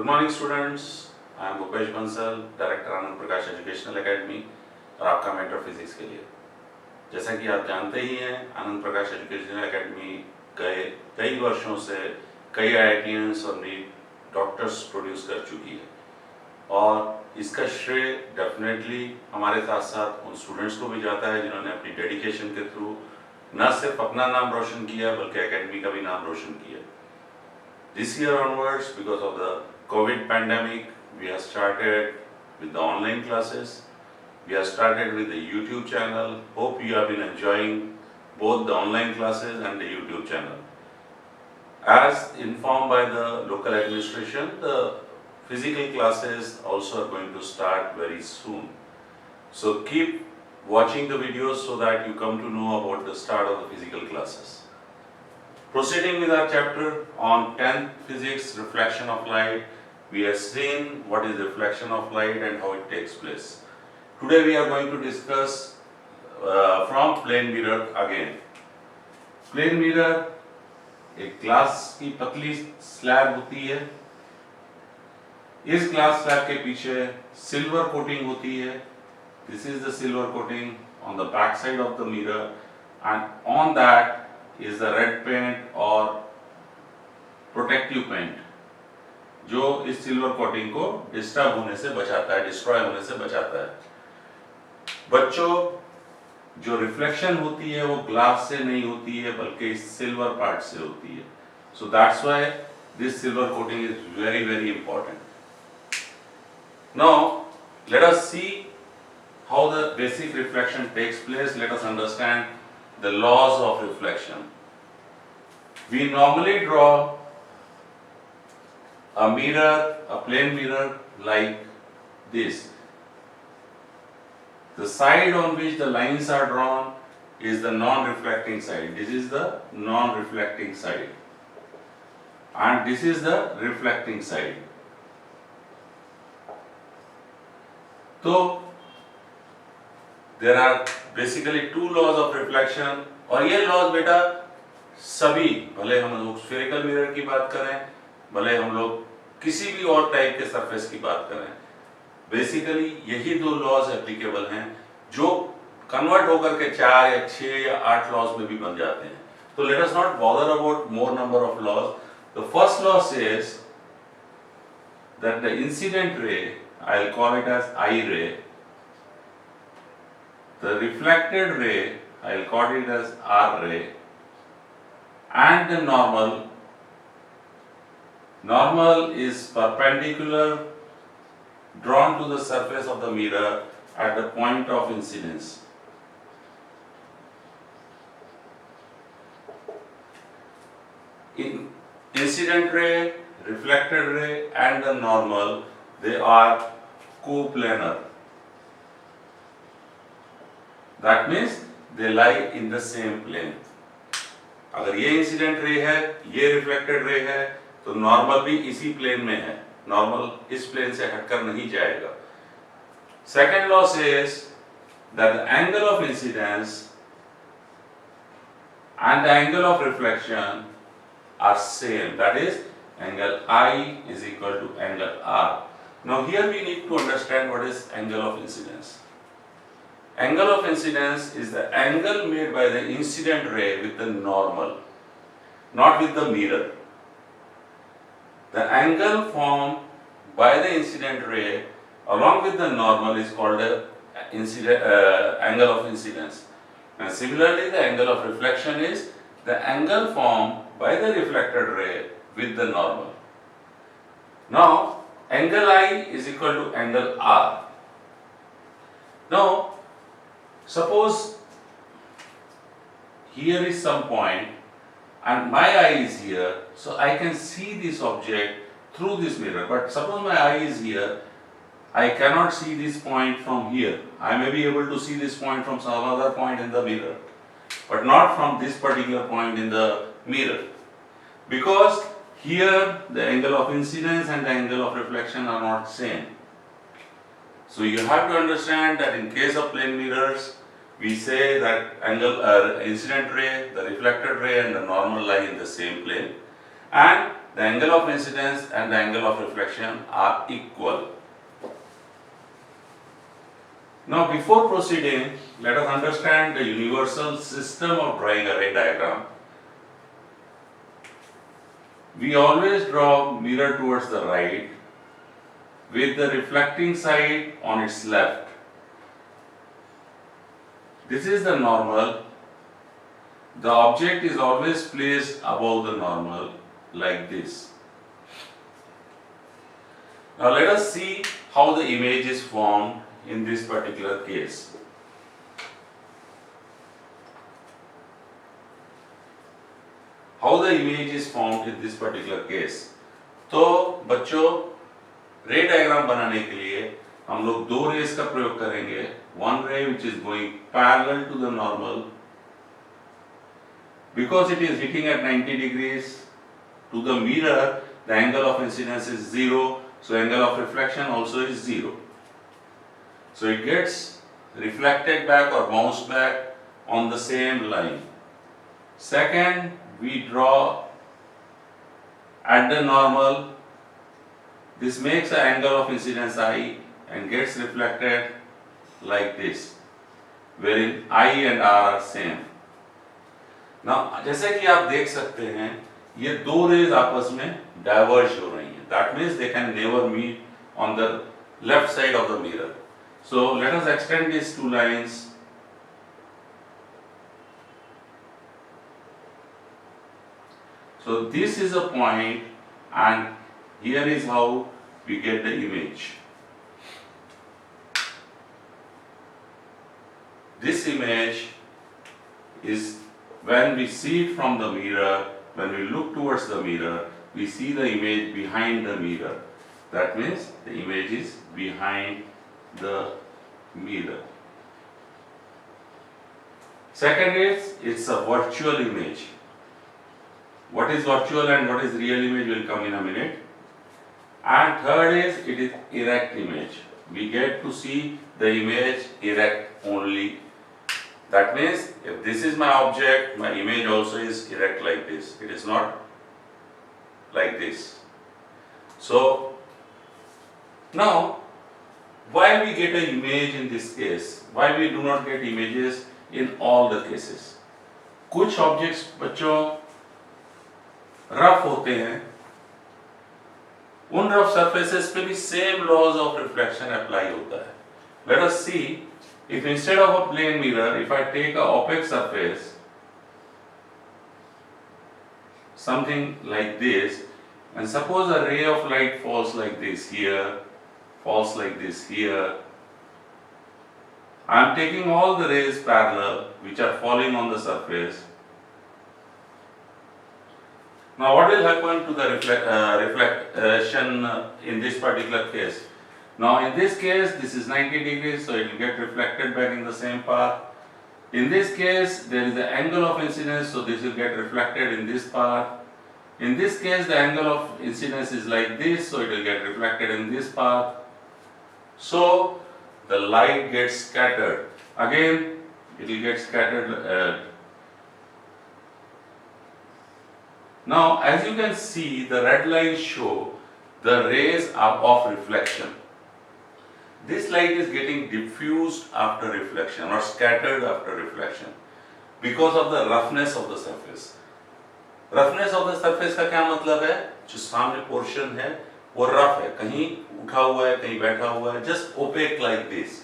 Good morning students, I am Bhupesh Bansal, director Anand Prakash educational academy और आपका mentor physics के लिए। जैसा कि आप जानते ही हैं, आनंद प्रकाश एजुकेशनल एकेडमी गए कई वर्षों से कई आईआईटीएंस और नीट डॉक्टर्स प्रोड्यूस कर चुकी है और इसका श्रेय डेफिनेटली हमारे साथ साथ उन स्टूडेंट्स को भी जाता है जिन्होंने अपनी डेडिकेशन के थ्रू न सिर्फ अपना नाम रोशन किया बल्कि एकेडमी का भी नाम रोशन किया। This year onwards, because of the COVID pandemic, we have started with the online classes. We have started with the YouTube channel. Hope you have been enjoying both the online classes and the YouTube channel. As informed by the local administration, the physical classes also are going to start very soon. So keep watching the videos so that you come to know about the start of the physical classes. Proceeding with our chapter on 10th physics, reflection of light, we have seen what is reflection of light and how it takes place. Today we are going to discuss from plane mirror again. Plane mirror एक glass की पतली slab होती है। इस glass slab के पीछे silver coating होती है। This is the silver coating on the back side of the mirror, and on that is the red paint or protective paint जो इस सिल्वर कोटिंग को डिस्टर्ब होने से बचाता है, डिस्ट्रॉय होने से बचाता है। बच्चों, जो रिफ्लेक्शन होती है वो ग्लास से नहीं होती है बल्कि इस सिल्वर पार्ट से होती है। So that's why this silver coating is very very important. Now let us see how the basic reflection takes place. Let us understand the laws of reflection. We normally draw a mirror, a plane mirror like this. The side on which the lines are drawn is the non-reflecting side. This is the non-reflecting side. And this is the reflecting side. So, there are basically two laws of reflection और ये laws बेटा सभी, भले हम लोग spherical mirror की बात करें, भले हम लोग किसी भी और टाइप के सरफेस की बात करें, बेसिकली यही दो लॉज एप्लीकेबल हैं जो कन्वर्ट होकर के 4 या 6 या 8 लॉज में भी बन जाते हैं। तो let us not bother about more number of laws. The first law says that the incident ray, I will call it as I ray, the reflected ray, I will call it as R ray, and the normal is perpendicular drawn to the surface of the mirror at the point of incidence. In incident ray, reflected ray and the normal, they are coplanar. That means they lie in the same plane. अगर ये incident ray है, ये reflected ray है, तो normal भी इसी plane में है। नॉर्मल इस प्लेन से हटकर नहीं जाएगा। Second law says that the angle of incidence and the angle of reflection are same. That is, angle I is equal to angle R. Now here we need to understand what is angle of incidence. Angle of incidence is the angle made by the incident ray with the normal, not with the mirror. The angle formed by the incident ray along with the normal is called the angle of incidence. And similarly, the angle of reflection is the angle formed by the reflected ray with the normal. Now, angle I is equal to angle R. Now, suppose here is some point and my eye is here, so I can see this object through this mirror. But suppose my eye is here, I cannot see this point from here. I may be able to see this point from some other point in the mirror, but not from this particular point in the mirror. Because here the angle of incidence and the angle of reflection are not same. So you have to understand that in case of plane mirrors, we say that incident ray, the reflected ray and the normal lie in the same plane. And the angle of incidence and the angle of reflection are equal. Now before proceeding, let us understand the universal system of drawing a ray diagram. We always draw mirror towards the right with the reflecting side on its left. This is the normal. The object is always placed above the normal like this. Now let us see how the image is formed in this particular case. How the image is formed in this particular case. तो बच्चों रे diagram बनाने के लिए हम लोग दो race का प्रयोग करेंगे. One ray which is going parallel to the normal, because it is hitting at 90 degrees to the mirror, the angle of incidence is 0, so angle of reflection also is 0. So it gets reflected back or bounced back on the same line. Second, we draw at the normal. This makes an angle of incidence I and gets reflected like this, wherein I and R are same. Now, जैसे कि आप देख सकते हैं, ये दो raise आपस में डाइवर्ज हो रही हैं. That means they can never meet on the left side of the mirror. So let us extend these two lines. So this is a point, and here is how we get the image. This image is when we see it from the mirror, when we look towards the mirror, we see the image behind the mirror. That means the image is behind the mirror. Second is, it's a virtual image. What is virtual and what is real image will come in a minute. And third is, it is erect image. We get to see the image erect only. That means if this is my object, my image also is erect like this. It is not like this. So now, why we get an image in this case? Why we do not get images in all the cases? कुछ objects बच्चों rough होते हैं. उन rough surfaces पे भी same laws of reflection apply होता है. Let us see, if instead of a plane mirror, if I take a opaque surface, something like this, and suppose a ray of light falls like this here, falls like this here. I am taking all the rays parallel which are falling on the surface. Now what will happen to the reflection in this particular case? Now in this case, this is 90 degrees, so it will get reflected back in the same path. In this case, there is the angle of incidence, so this will get reflected in this path. In this case, the angle of incidence is like this, so it will get reflected in this path. So the light gets scattered. Again, it will get scattered. Now, as you can see, the red lines show the rays are of reflection. This light is getting diffused after reflection or scattered after reflection because of the roughness of the surface. Roughness of the surface का क्या मतलब है? जो सामने portion है वो rough है, कहीं उठा हुआ है, कहीं बैठा हुआ है, just opaque like this.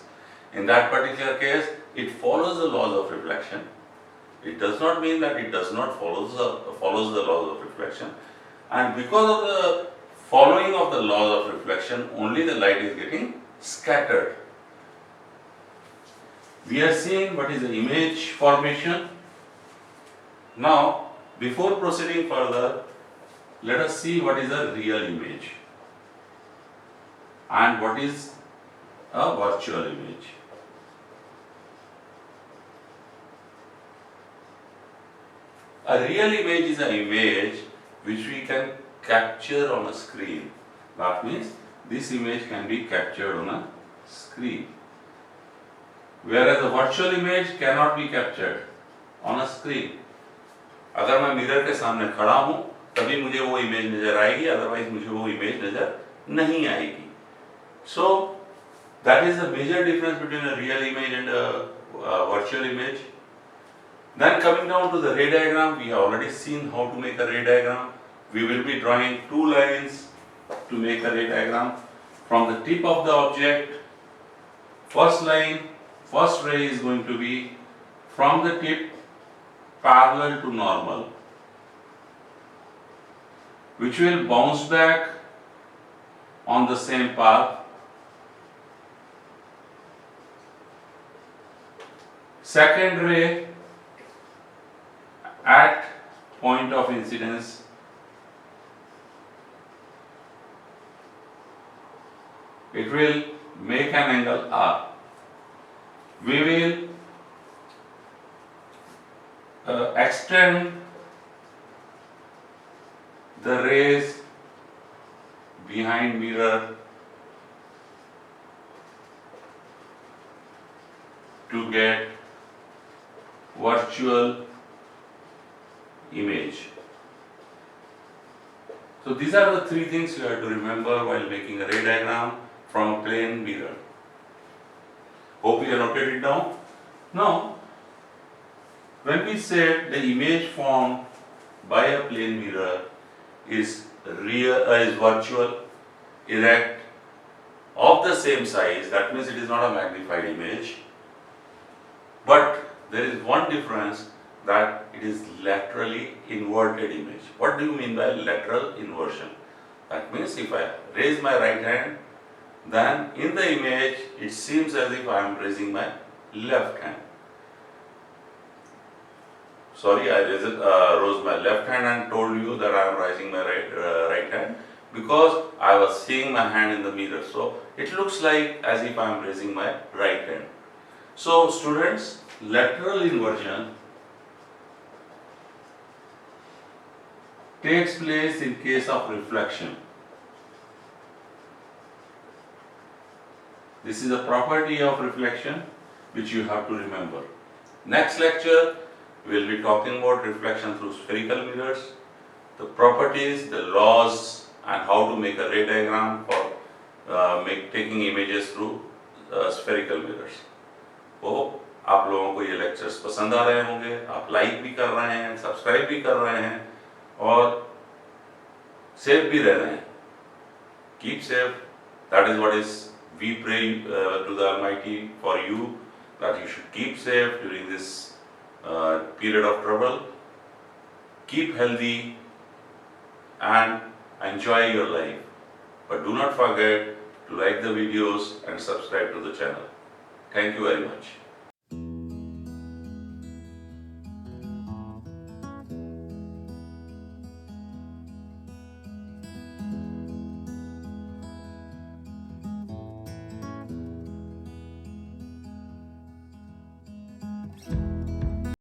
In that particular case, it follows the laws of reflection. It does not mean that it does not follows the laws of reflection. And because of the following of the laws of reflection, only the light is getting scattered. We are seeing what is the image formation. Now, before proceeding further, let us see what is a real image and what is a virtual image. A real image is an image which we can capture on a screen. That means this image can be captured on a screen. Whereas a virtual image cannot be captured on a screen. अगर मैं mirror के सामने खड़ा हूँ तभी मुझे वो image नजर आएगी, अदरवाइज मुझे वो इमेज नजर नहीं आएगी. So that is the major difference between a real image and a virtual image. Then coming down to the ray diagram, we have already seen how to make a ray diagram. We will be drawing two lines to make a ray diagram. From the tip of the object, first line, first ray is going to be from the tip parallel to normal, which will bounce back on the same path. Second ray at point of incidence it will make an angle R. We will extend the rays behind mirror to get virtual image. So these are the three things you have to remember while making a ray diagram from a plane mirror. Hope you have noted it down. Now, when we said the image formed by a plane mirror is virtual, erect, of the same size, that means it is not a magnified image. But there is one difference, that it is laterally inverted image. What do you mean by lateral inversion? That means if I raise my right hand, then in the image it seems as if I am raising my left hand. Sorry, I rose my left hand and told you that I am raising my right hand because I was seeing my hand in the mirror. So it looks like as if I am raising my right hand. So students, lateral inversion takes place in case of reflection. This is a property of reflection which you have to remember. Next lecture we will be talking about reflection through spherical mirrors, the properties, the laws, and how to make a ray diagram for taking images through spherical mirrors. Hope आप लोगों को ये lectures पसंद आ रहे होंगे, आप like भी कर रहे हैं, सब्सक्राइब भी कर रहे हैं और सेफ भी रह रहे हैं. Keep safe. That is what is we pray to the Almighty for you, that you should keep safe during this period of trouble. Keep healthy and enjoy your life. But do not forget to like the videos and subscribe to the channel. Thank you very much.